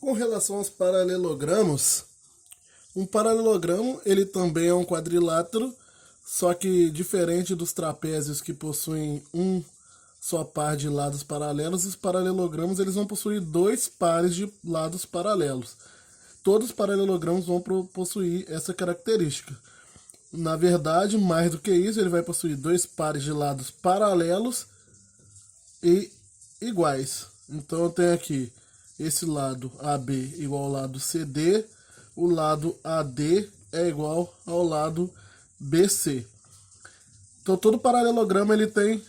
Com relação aos paralelogramos, um paralelogramo ele também é um quadrilátero, só que diferente dos trapézios que possuem um só par de lados paralelos, os paralelogramos eles vão possuir dois pares de lados paralelos. Todos os paralelogramos vão possuir essa característica. Na verdade, mais do que isso, ele vai possuir dois pares de lados paralelos e iguais. Então eu tenho aqui esse lado AB igual ao lado CD, o lado AD é igual ao lado BC. Então todo paralelogramo ele tem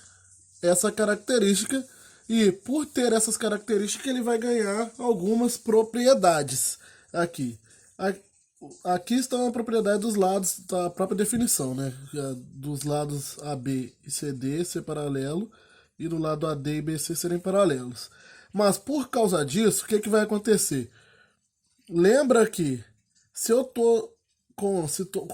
essa característica e por ter essas características ele vai ganhar algumas propriedades aqui. Aqui estão a propriedade dos lados da própria definição, né? Dos lados AB e CD ser paralelo e do lado AD e BC serem paralelos. Mas por causa disso, o que vai acontecer? Lembra que se eu tô com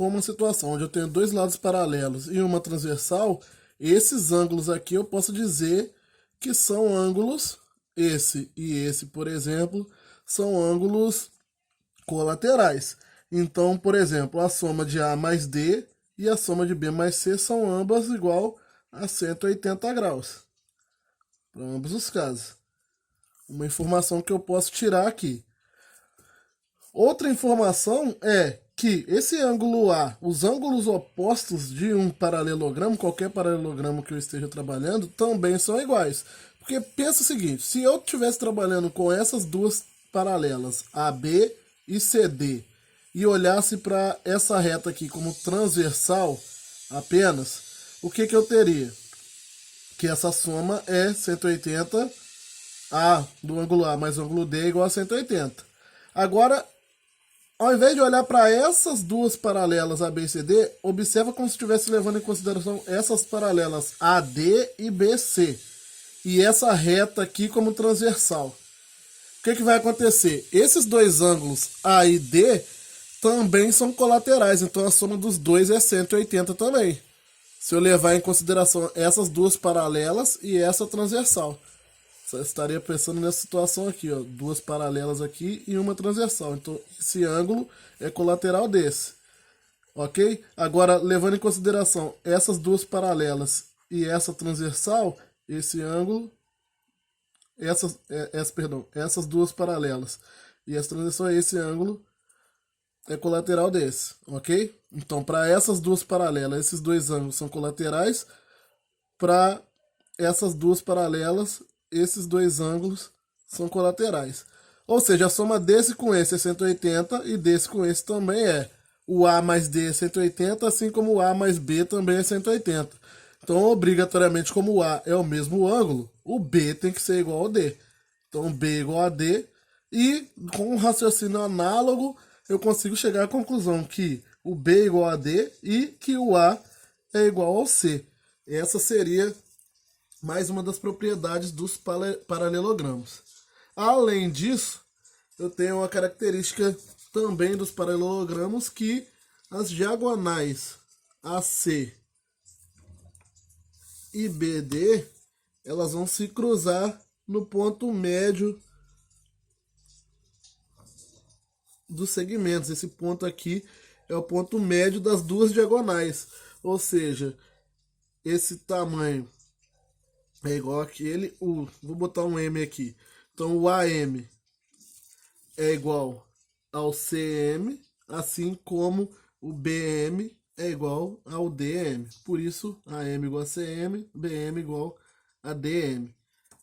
uma situação onde eu tenho dois lados paralelos e uma transversal, esses ângulos aqui eu posso dizer que são ângulos, esse e esse, por exemplo, são ângulos colaterais. Então, por exemplo, a soma de A mais D e a soma de B mais C são ambas igual a 180 graus. Para ambos os casos. Uma informação que eu posso tirar aqui. Outra informação é que esse ângulo A, os ângulos opostos de um paralelogramo, qualquer paralelogramo que eu esteja trabalhando, também são iguais. Porque pensa o seguinte, se eu estivesse trabalhando com essas duas paralelas, AB e CD, e olhasse para essa reta aqui como transversal apenas, o que eu teria? Que essa soma é 180, A do ângulo A mais o ângulo D é igual a 180. Agora, ao invés de olhar para essas duas paralelas AB e CD, observa como se estivesse levando em consideração essas paralelas AD e BC. E essa reta aqui como transversal. O que vai acontecer? Esses dois ângulos A e D também são colaterais, então a soma dos dois é 180 também. Se eu levar em consideração essas duas paralelas e essa transversal. Você estaria pensando nessa situação aqui, ó, duas paralelas aqui e uma transversal. Então esse ângulo é colateral desse. Ok? Agora, levando em consideração essas duas paralelas e essa transversal, esse ângulo, essas duas paralelas e essa transversal, esse ângulo é colateral desse, ok? Então, para essas duas paralelas, esses dois ângulos são colaterais. Para essas duas paralelas, esses dois ângulos são colaterais. Ou seja, a soma desse com esse é 180 e desse com esse também é. O A mais D é 180, assim como o A mais B também é 180. Então, obrigatoriamente, como o A é o mesmo ângulo, o B tem que ser igual ao D. Então, B igual a D. E com um raciocínio análogo, eu consigo chegar à conclusão que o B é igual a D e que o A é igual ao C. Essa seria mais uma das propriedades dos paralelogramos. Além disso, eu tenho uma característica também dos paralelogramos que as diagonais AC e BD, elas vão se cruzar no ponto médio dos segmentos. Esse ponto aqui é o ponto médio das duas diagonais. Ou seja, esse tamanho é igual àquele. Vou botar um M aqui. Então o AM é igual ao CM, assim como o BM é igual ao DM. Por isso, AM igual a CM, BM igual a DM.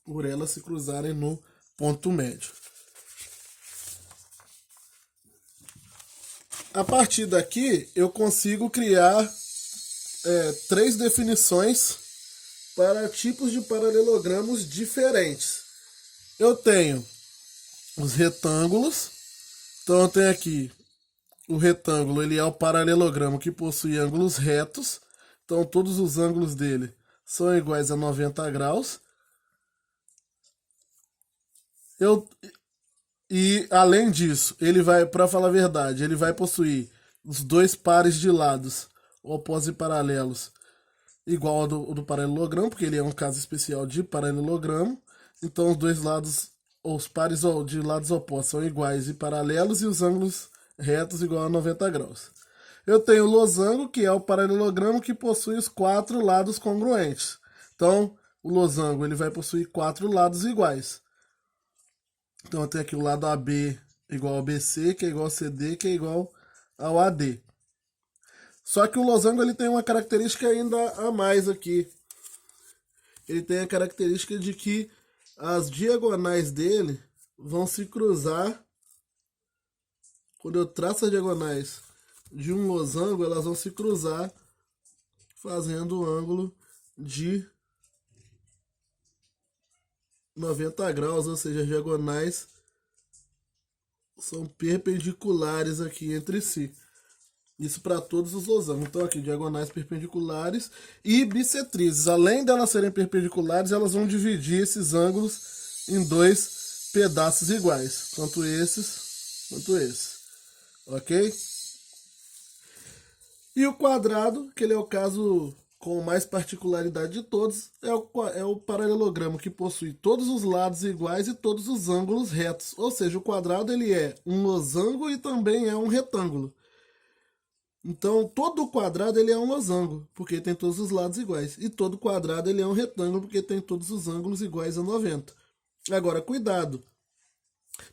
Por elas se cruzarem no ponto médio. A partir daqui, eu consigo criar três definições para tipos de paralelogramos diferentes. Eu tenho os retângulos. Então eu tenho aqui o retângulo, ele é o paralelogramo que possui ângulos retos. Então todos os ângulos dele são iguais a 90 graus. E além disso, ele vai, para falar a verdade, ele vai possuir os dois pares de lados opostos e paralelos igual ao do paralelogramo, porque ele é um caso especial de paralelogramo. Então os dois lados os pares de lados opostos são iguais e paralelos e os ângulos retos igual a 90 graus. Eu tenho o losango, que é o paralelogramo que possui os 4 lados congruentes. Então, o losango ele vai possuir 4 lados iguais. Então, eu tenho aqui o lado AB igual ao BC, que é igual ao CD, que é igual ao AD. Só que o losango ele tem uma característica ainda a mais aqui. Ele tem a característica de que as diagonais dele vão se cruzar. Quando eu traço as diagonais de um losango, elas vão se cruzar fazendo um ângulo de 90 graus, ou seja, as diagonais são perpendiculares aqui entre si. Isso para todos os losangos. Então aqui, diagonais perpendiculares e bissetrizes. Além de elas serem perpendiculares, elas vão dividir esses ângulos em 2 pedaços iguais. Tanto esses, quanto esse. Ok? E o quadrado, que ele é o caso com mais particularidade de todos, é o paralelogramo que possui todos os lados iguais e todos os ângulos retos. Ou seja, o quadrado ele é um losango e também é um retângulo. Então, todo quadrado ele é um losango, porque tem todos os lados iguais. E todo quadrado ele é um retângulo, porque tem todos os ângulos iguais a 90. Agora, cuidado.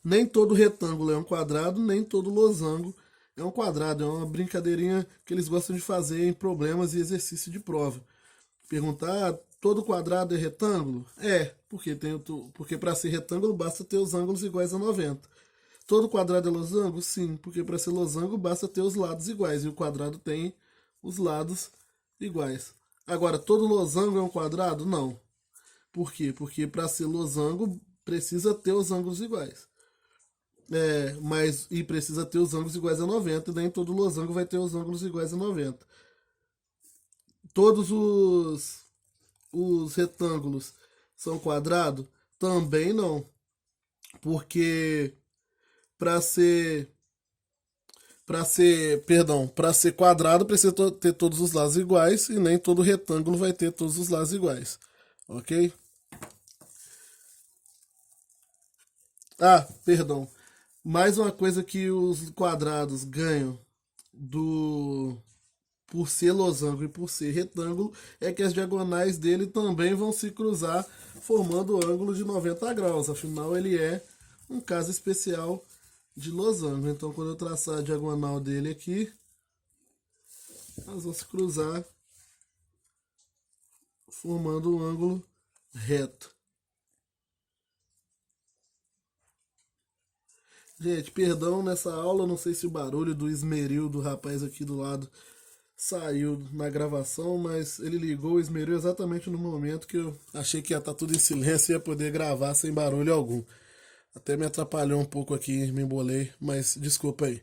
Nem todo retângulo é um quadrado, nem todo losango é um quadrado. É uma brincadeirinha que eles gostam de fazer em problemas e exercício de prova. Perguntar, todo quadrado é retângulo? É, porque para ser retângulo basta ter os ângulos iguais a 90. Todo quadrado é losango? Sim, porque para ser losango basta ter os lados iguais, e o quadrado tem os lados iguais. Agora, todo losango é um quadrado? Não. Por quê? Porque para ser losango precisa ter os ângulos iguais. E precisa ter os ângulos iguais a 90, e nem todo losango vai ter os ângulos iguais a 90. Todos os retângulos são quadrado? Também não. Porque para ser quadrado precisa ter todos os lados iguais e nem todo retângulo vai ter todos os lados iguais, ok? Mais uma coisa que os quadrados ganham por ser losango e por ser retângulo é que as diagonais dele também vão se cruzar formando ângulo de 90 graus. Afinal, ele é um caso especial de losango. Então, quando eu traçar a diagonal dele aqui, elas vão se cruzar formando um ângulo reto. Gente, perdão nessa aula, não sei se o barulho do esmeril do rapaz aqui do lado saiu na gravação, mas ele ligou o esmeril exatamente no momento que eu achei que ia estar tudo em silêncio e ia poder gravar sem barulho algum. Até me atrapalhou um pouco aqui, me embolei, mas desculpa aí.